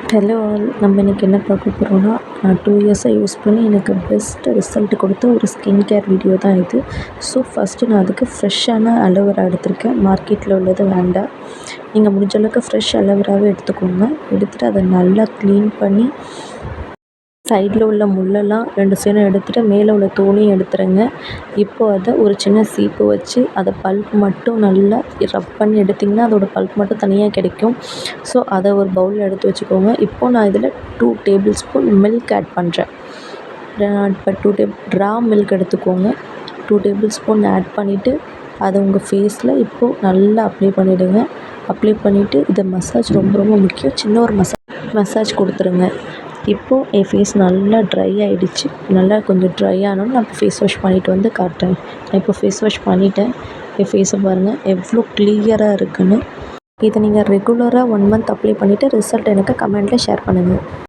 Hello all, நம்ம இன்றைக்கி என்ன பார்க்க போகிறோம்னா, நான் 2 இயர்ஸாக யூஸ் பண்ணி எனக்கு பெஸ்ட்டு ரிசல்ட் கொடுத்த ஒரு ஸ்கின் கேர் வீடியோ தான் இது. ஸோ ஃபஸ்ட்டு நான் அதுக்கு ஃப்ரெஷ்ஷான அலோவேரா எடுத்திருக்கேன். மார்க்கெட்டில் உள்ளது வேண்டாம். நீங்கள் முடிஞ்ச அளவுக்கு ஃப்ரெஷ் அலோவேராவே எடுத்துக்கோங்க. எடுத்துகிட்டு அதை நல்லா க்ளீன் பண்ணி சைடில் உள்ள முள்ளெல்லாம் 2 சைடும் எடுத்துகிட்டு மேலே உள்ள தோலையும் எடுத்துருங்க. இப்போது அதை ஒரு சின்ன சீப்பு வச்சு அதை பல்ப் மட்டும் நல்லா ரப் பண்ணி எடுத்திங்கன்னா அதோடய பல்ப் மட்டும் தனியாக கிடைக்கும். ஸோ அதை ஒரு பவுலில் எடுத்து வச்சுக்கோங்க. இப்போது நான் இதில் 2 டேபிள் ஸ்பூன் மில்க் ஆட் பண்ணுறேன். இப்போ ரா மில்க் எடுத்துக்கோங்க. 2 டேபிள் ஸ்பூன் ஆட் பண்ணிவிட்டு அதை உங்கள் ஃபேஸில் இப்போது நல்லா அப்ளை பண்ணிவிடுங்க. அப்ளை பண்ணிவிட்டு இதை மசாஜ் ரொம்ப ரொம்ப முக்கியம். சின்ன ஒரு மசாஜ் கொடுத்துருங்க. இப்போது என் ஃபேஸ் நல்லா ட்ரை ஆகிடுச்சு. நல்லா கொஞ்சம் ட்ரை ஆனோன்னு நான் இப்போ ஃபேஸ் வாஷ் பண்ணிவிட்டு வந்து காட்டுறேன். நான் இப்போ ஃபேஸ் வாஷ் பண்ணிவிட்டேன். என் ஃபேஸை பாருங்கள் எவ்வளோ கிளியராக இருக்குன்னு. இதை நீங்கள் ரெகுலராக 1 மந்த் அப்ளை பண்ணிவிட்டு ரிசல்ட் எனக்கு கமெண்ட்டில் ஷேர் பண்ணுங்கள்.